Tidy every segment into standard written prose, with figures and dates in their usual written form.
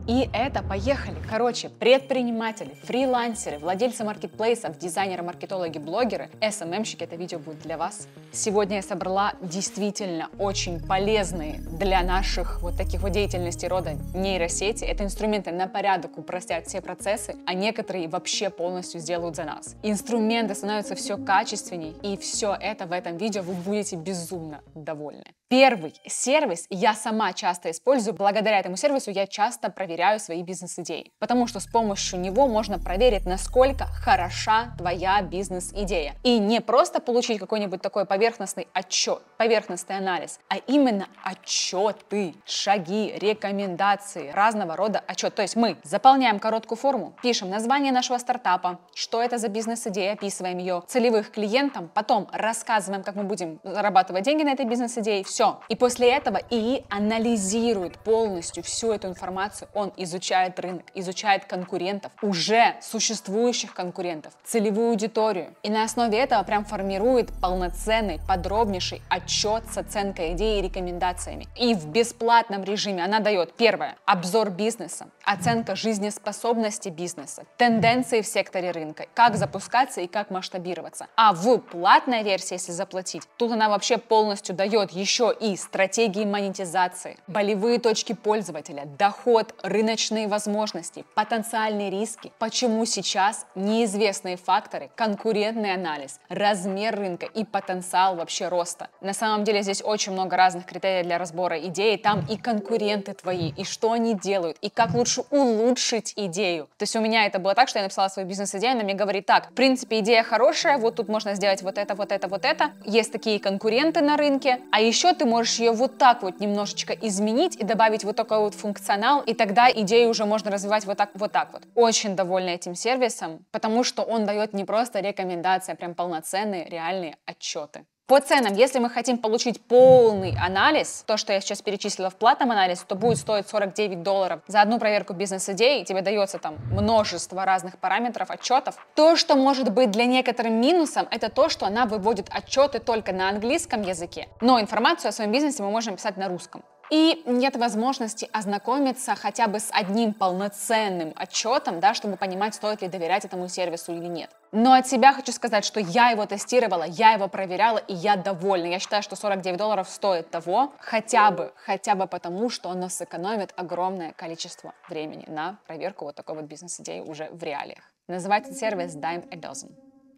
И это поехали. Короче, предприниматели, фрилансеры, владельцы маркетплейсов, дизайнеры, маркетологи, блогеры, SMM-щики, это видео будет для вас. Сегодня я собрала действительно очень полезные для наших вот таких вот деятельностей рода нейросети. Это инструменты на порядок упростят все процессы, а некоторые вообще полностью сделают за нас. Инструменты становятся все качественней, и все это в этом видео вы будете безумно довольны. Первый сервис я сама часто использую. Благодаря этому сервису я часто проверяю свои бизнес-идеи, потому что с помощью него можно проверить, насколько хороша твоя бизнес-идея. И не просто получить какой-нибудь такой поверхностный отчет, поверхностный анализ, а именно отчеты, шаги, рекомендации, разного рода отчет. То есть мы заполняем короткую форму, пишем название нашего стартапа, что это за бизнес-идея, описываем ее, целевых клиентам, потом рассказываем, как мы будем зарабатывать деньги на этой бизнес-идее, все. И после этого ИИ анализирует полностью всю эту информацию, он изучает рынок, изучает конкурентов, уже существующих конкурентов, целевую аудиторию. И на основе этого прям формирует полноценный, подробнейший отчет с оценкой идей и рекомендациями. И в бесплатном режиме она дает первое – обзор бизнеса, оценка жизнеспособности бизнеса, тенденции в секторе рынка, как запускаться и как масштабироваться. А в платной версии, если заплатить, тут она вообще полностью дает еще и стратегии монетизации, болевые точки пользователя, доход, рыночные возможности, потенциальные риски, почему сейчас, неизвестные факторы, конкурентный анализ, размер рынка и потенциал вообще роста. На самом деле здесь очень много разных критериев для разбора идеи, там и конкуренты твои, и что они делают, и как лучше улучшить идею. То есть у меня это было так, что я написала свою бизнес-идею, она мне говорит: так, в принципе, идея хорошая, вот тут можно сделать вот это, вот это, вот это, есть такие конкуренты на рынке, а еще ты можешь ее вот так вот немножечко изменить и добавить вот такой вот функционал, и тогда идею уже можно развивать вот так вот. Очень довольна этим сервисом, потому что он дает не просто рекомендации, а прям полноценные реальные отчеты. По ценам, если мы хотим получить полный анализ, то, что я сейчас перечислила в платном анализе, то будет стоить $49 за одну проверку бизнес-идеи, тебе дается там множество разных параметров, отчетов. То, что может быть для некоторым минусом, это то, что она выводит отчеты только на английском языке, но информацию о своем бизнесе мы можем писать на русском. И нет возможности ознакомиться хотя бы с одним полноценным отчетом, да, чтобы понимать, стоит ли доверять этому сервису или нет. Но от себя хочу сказать, что я его тестировала, я его проверяла, и я довольна. Я считаю, что $49 стоит того, хотя бы потому, что оно сэкономит огромное количество времени на проверку вот такой вот бизнес-идеи уже в реалиях. Называется сервис Dime a Dozen.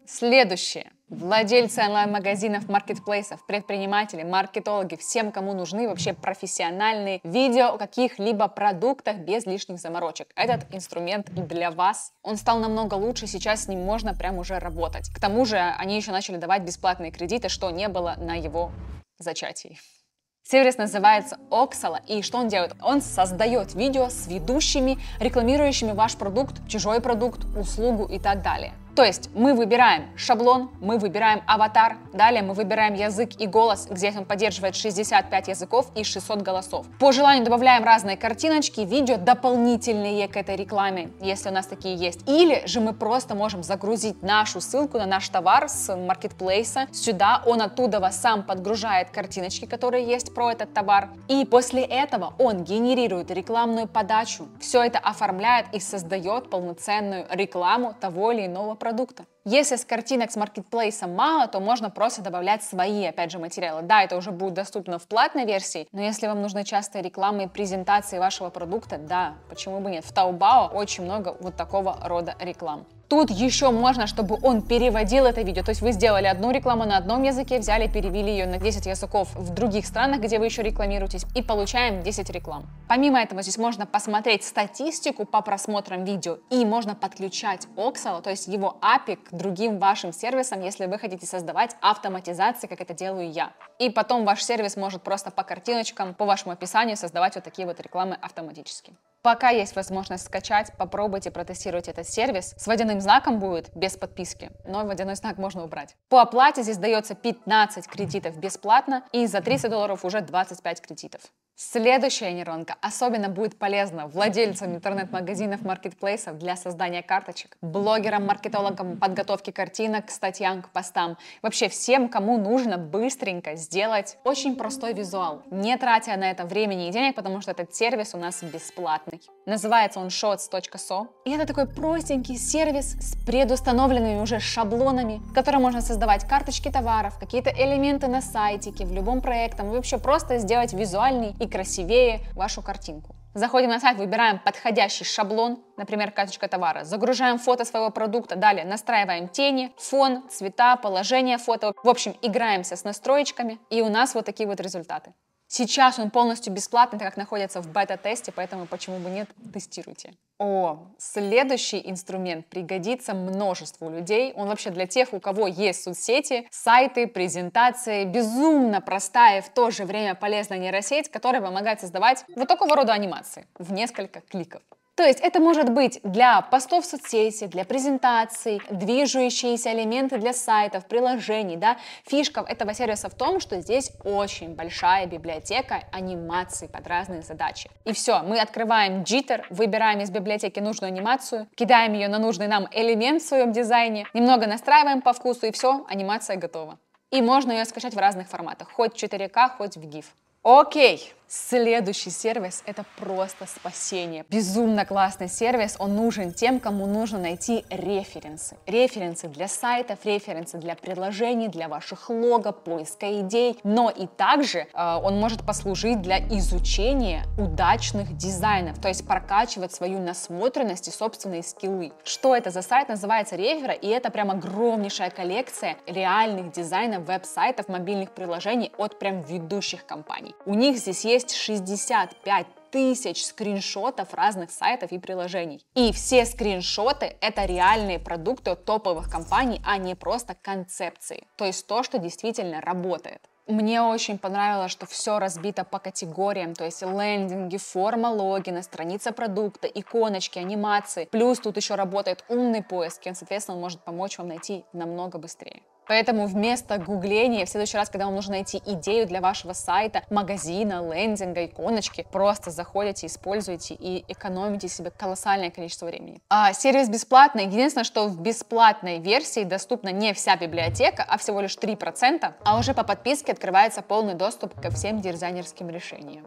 Следующее. Владельцы онлайн-магазинов, маркетплейсов, предприниматели, маркетологи, всем, кому нужны вообще профессиональные видео о каких-либо продуктах без лишних заморочек. Этот инструмент для вас. Он стал намного лучше, сейчас с ним можно прям уже работать. К тому же они еще начали давать бесплатные кредиты, что не было на его зачатии. Сервис называется Oxala, и что он делает? Он создает видео с ведущими, рекламирующими ваш продукт, чужой продукт, услугу и так далее. То есть мы выбираем шаблон, мы выбираем аватар, далее мы выбираем язык и голос, где он поддерживает 65 языков и 600 голосов. По желанию добавляем разные картиночки, видео дополнительные к этой рекламе, если у нас такие есть. Или же мы просто можем загрузить нашу ссылку на наш товар с маркетплейса сюда, он оттуда сам подгружает картиночки, которые есть про этот товар. И после этого он генерирует рекламную подачу, все это оформляет и создает полноценную рекламу того или иного продукта. Если с картинок с маркетплейса мало, то можно просто добавлять свои, опять же, материалы. Да, это уже будет доступно в платной версии, но если вам нужны частые рекламы и презентации вашего продукта, да, почему бы нет? В Taobao очень много вот такого рода реклам. Тут еще можно, чтобы он переводил это видео. То есть вы сделали одну рекламу на одном языке, взяли, перевели ее на 10 языков в других странах, где вы еще рекламируетесь, и получаем 10 реклам. Помимо этого, здесь можно посмотреть статистику по просмотрам видео, и можно подключать Oxala, то есть его API, к другим вашим сервисам, если вы хотите создавать автоматизации, как это делаю я. И потом ваш сервис может просто по картиночкам, по вашему описанию создавать вот такие вот рекламы автоматически. Пока есть возможность скачать, попробуйте протестировать этот сервис. С водяным знаком будет без подписки, но водяной знак можно убрать. По оплате здесь дается 15 кредитов бесплатно, и за $30 уже 25 кредитов. Следующая нейронка особенно будет полезна владельцам интернет-магазинов, маркетплейсов для создания карточек, блогерам, маркетологам, подготовки картинок к статьям, к постам. Вообще всем, кому нужно быстренько сделать очень простой визуал, не тратя на это времени и денег, потому что этот сервис у нас бесплатный. Называется он shots.so. И это такой простенький сервис с предустановленными уже шаблонами, в котором можно создавать карточки товаров, какие-то элементы на сайтике, в любом проекте, и вообще просто сделать визуальный и красивее вашу картинку. Заходим на сайт, выбираем подходящий шаблон, например, карточка товара, загружаем фото своего продукта, далее настраиваем тени, фон, цвета, положение фото. В общем, играемся с настроечками, и у нас вот такие вот результаты. Сейчас он полностью бесплатный, так как находится в бета-тесте, поэтому почему бы нет, тестируйте. Следующий инструмент пригодится множеству людей. Он вообще для тех, у кого есть соцсети, сайты, презентации. Безумно простая и в то же время полезная нейросеть, которая помогает создавать вот такого рода анимации в несколько кликов. То есть это может быть для постов в соцсети, для презентаций, движущиеся элементы для сайтов, приложений, да. Фишка этого сервиса в том, что здесь очень большая библиотека анимаций под разные задачи. И все, мы открываем Jitter, выбираем из библиотеки нужную анимацию, кидаем ее на нужный нам элемент в своем дизайне, немного настраиваем по вкусу, и все, анимация готова. И можно ее скачать в разных форматах, хоть в 4К, хоть в GIF. Окей, следующий сервис — это просто спасение. Безумно классный сервис, он нужен тем, кому нужно найти референсы. Референсы для сайтов, референсы для предложений, для ваших лого, поиска идей. Но и также он может послужить для изучения удачных дизайнов, то есть прокачивать свою насмотренность и собственные скиллы. Что это за сайт? Называется Рефера, и это прям огромнейшая коллекция реальных дизайнов веб-сайтов, мобильных приложений от прям ведущих компаний. У них здесь есть 65 тысяч скриншотов разных сайтов и приложений. И все скриншоты — это реальные продукты от топовых компаний, а не просто концепции. То есть то, что действительно работает. Мне очень понравилось, что все разбито по категориям, то есть лендинги, форма логина, страница продукта, иконочки, анимации. Плюс тут еще работает умный поиск, и, соответственно, он может помочь вам найти намного быстрее. Поэтому вместо гугления, в следующий раз, когда вам нужно найти идею для вашего сайта, магазина, лендинга, иконочки, просто заходите, используйте и экономите себе колоссальное количество времени. Сервис бесплатный. Единственное, что в бесплатной версии доступна не вся библиотека, а всего лишь 3%, а уже по подписке открывается полный доступ ко всем дизайнерским решениям.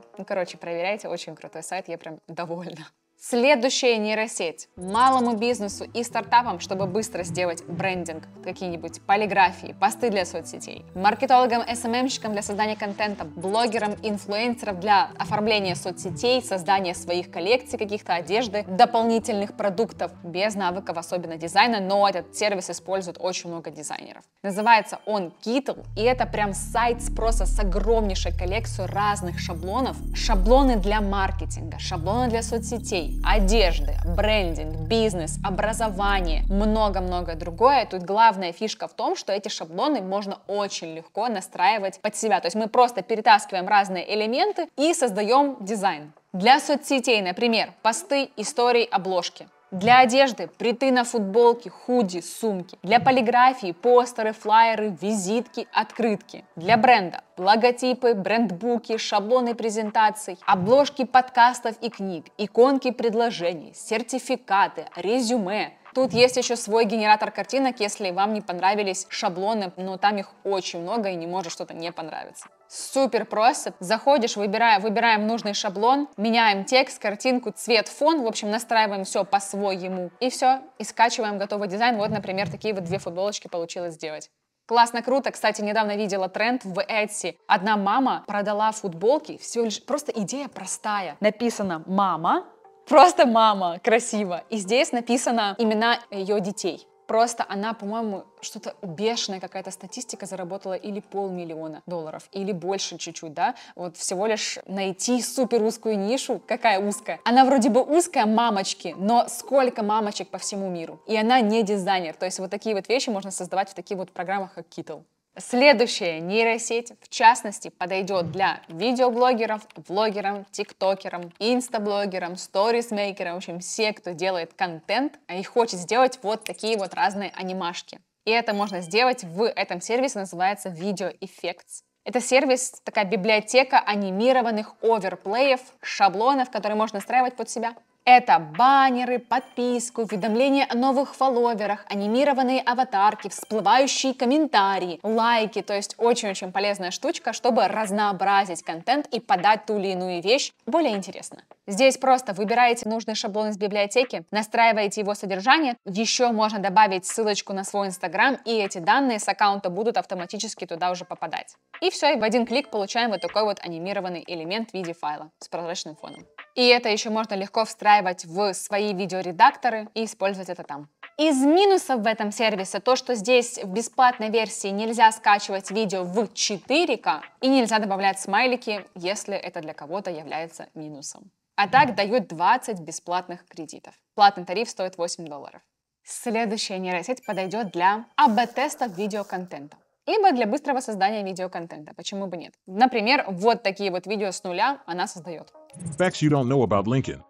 Проверяйте, очень крутой сайт, я прям довольна. Следующая нейросеть малому бизнесу и стартапам, чтобы быстро сделать брендинг, какие-нибудь полиграфии, посты для соцсетей, маркетологам, SMM-щикам для создания контента, блогерам, инфлюенсеров для оформления соцсетей, создания своих коллекций каких-то одежды, дополнительных продуктов, без навыков особенно дизайна, но этот сервис использует очень много дизайнеров. Называется он Kittl, и это прям сайт спроса с огромнейшей коллекцией разных шаблонов, шаблоны для маркетинга, шаблоны для соцсетей, одежды, брендинг, бизнес, образование, много-много другое. Тут главная фишка в том, что эти шаблоны можно очень легко настраивать под себя. То есть мы просто перетаскиваем разные элементы и создаем дизайн. Для соцсетей, например, посты, истории, обложки. Для одежды принты на футболки, худи, сумки. Для полиграфии постеры, флаеры, визитки, открытки. Для бренда логотипы, брендбуки, шаблоны презентаций, обложки подкастов и книг, иконки предложений, сертификаты, резюме. Тут есть еще свой генератор картинок, если вам не понравились шаблоны, но там их очень много и не может что-то не понравиться. Супер просто. Заходишь, выбираем нужный шаблон, меняем текст, картинку, цвет, фон, в общем, настраиваем все по-своему. И все, и скачиваем готовый дизайн. Вот, например, такие вот 2 футболочки получилось сделать. Классно, круто. Кстати, недавно видела тренд в Etsy. Одна мама продала футболки, всего лишь просто идея простая. Написано «мама», просто мама, красиво. И здесь написано имена ее детей. Просто она, по-моему, что-то бешеная какая-то статистика заработала или $500 000, или больше чуть-чуть, да? Вот всего лишь найти супер узкую нишу. Какая узкая? Она вроде бы узкая, мамочки, но сколько мамочек по всему миру. И она не дизайнер. То есть вот такие вот вещи можно создавать в таких вот программах, как Kittl. Следующая нейросеть, в частности, подойдет для видеоблогеров, влогеров, тиктокеров, инстаблогеров, сторисмейкеров, в общем, все, кто делает контент и хочет сделать вот такие вот разные анимашки. И это можно сделать в этом сервисе, называется Video Effects. Это сервис, такая библиотека анимированных оверплеев, шаблонов, которые можно настраивать под себя. Это баннеры, подписку, уведомления о новых фолловерах, анимированные аватарки, всплывающие комментарии, лайки. То есть очень-очень полезная штучка, чтобы разнообразить контент и подать ту или иную вещь более интересно. Здесь просто выбираете нужный шаблон из библиотеки, настраиваете его содержание, еще можно добавить ссылочку на свой Инстаграм, и эти данные с аккаунта будут автоматически туда уже попадать. И все, и в один клик получаем вот такой вот анимированный элемент в виде файла с прозрачным фоном. И это еще можно легко встраивать в свои видеоредакторы и использовать это там. Из минусов в этом сервисе то, что здесь в бесплатной версии нельзя скачивать видео в 4К и нельзя добавлять смайлики, если это для кого-то является минусом. А так дают 20 бесплатных кредитов. Платный тариф стоит $8. Следующая нейросеть подойдет для АБ-тестов видеоконтента. Либо для быстрого создания видеоконтента, почему бы нет. Например, вот такие вот видео с нуля она создает. Facts you don't know about Lincoln.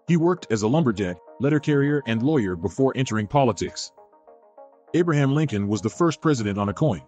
He worked as a lumberjack, letter carrier, and lawyer before entering politics. Abraham Lincoln was the first president on a coin.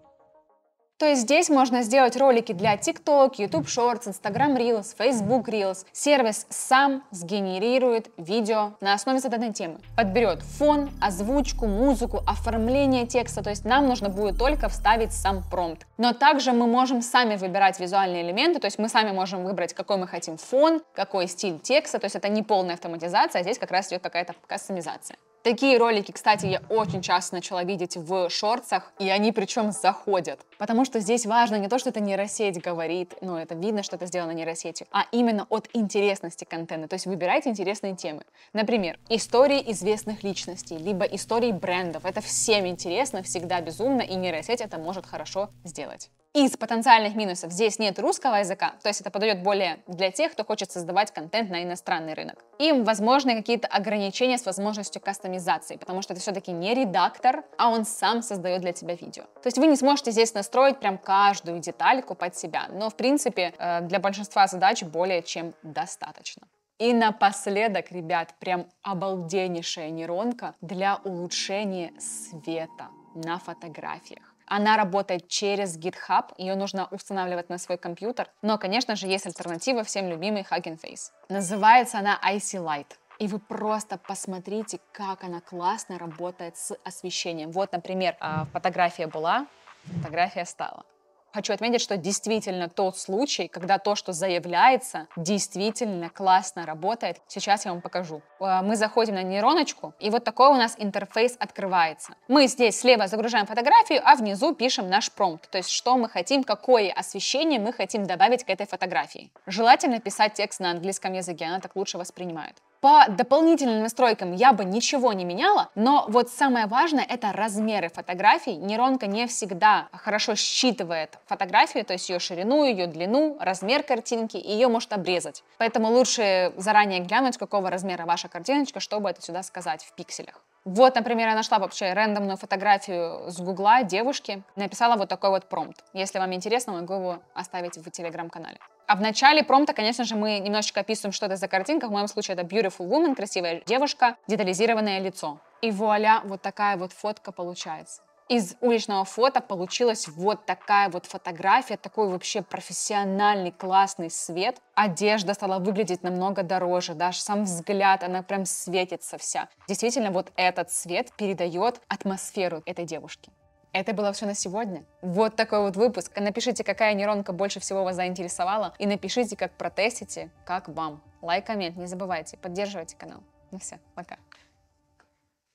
То есть здесь можно сделать ролики для TikTok, YouTube Shorts, Instagram Reels, Facebook Reels. Сервис сам сгенерирует видео на основе заданной темы. Подберет фон, озвучку, музыку, оформление текста. То есть нам нужно будет только вставить сам промпт. Но также мы можем сами выбирать визуальные элементы. То есть мы сами можем выбрать, какой мы хотим фон, какой стиль текста. То есть это не полная автоматизация, а здесь как раз идет какая-то кастомизация. Такие ролики, кстати, я очень часто начала видеть в шортсах, и они причем заходят. Потому что здесь важно не то, что это нейросеть говорит, но это видно, что это сделано нейросетью, а именно от интересности контента. То есть выбирайте интересные темы. Например, истории известных личностей, либо истории брендов. Это всем интересно, всегда безумно, и нейросеть это может хорошо сделать. Из потенциальных минусов здесь нет русского языка, то есть это подойдет более для тех, кто хочет создавать контент на иностранный рынок. Им возможны какие-то ограничения с возможностью кастомизации, потому что это все-таки не редактор, а он сам создает для тебя видео. То есть вы не сможете здесь настроить прям каждую детальку под себя, но в принципе для большинства задач более чем достаточно. И напоследок, ребят, прям обалденнейшая нейронка для улучшения света на фотографиях. Она работает через GitHub, ее нужно устанавливать на свой компьютер. Но, конечно же, есть альтернатива, всем любимый Hugging Face. Называется она Icy Light. И вы просто посмотрите, как она классно работает с освещением. Вот, например, фотография была, фотография стала. Хочу отметить, что действительно тот случай, когда то, что заявляется, действительно классно работает. Сейчас я вам покажу. Мы заходим на нейроночку, и вот такой у нас интерфейс открывается. Мы здесь слева загружаем фотографию, а внизу пишем наш промпт. То есть, что мы хотим, какое освещение мы хотим добавить к этой фотографии. Желательно писать текст на английском языке, она так лучше воспринимает. По дополнительным настройкам я бы ничего не меняла, но вот самое важное — это размеры фотографий. Нейронка не всегда хорошо считывает фотографию, то есть ее ширину, ее длину, размер картинки, и ее может обрезать. Поэтому лучше заранее глянуть, какого размера ваша картиночка, чтобы это сюда сказать в пикселях. Вот, например, я нашла вообще рандомную фотографию с Гугла девушки, написала вот такой вот промпт. Если вам интересно, могу его оставить в телеграм-канале. А в начале промпта, конечно же, мы немножечко описываем, что это за картинка. В моем случае это beautiful woman, красивая девушка, детализированное лицо. И вуаля, вот такая вот фотка получается. Из уличного фото получилась вот такая вот фотография, такой вообще профессиональный классный свет. Одежда стала выглядеть намного дороже, даже сам взгляд, она прям светится вся. Действительно, вот этот цвет передает атмосферу этой девушки. Это было все на сегодня. Вот такой вот выпуск. Напишите, какая нейронка больше всего вас заинтересовала, и напишите, как протестите, как вам. Лайк, коммент, не забывайте, поддерживайте канал. Ну все, пока.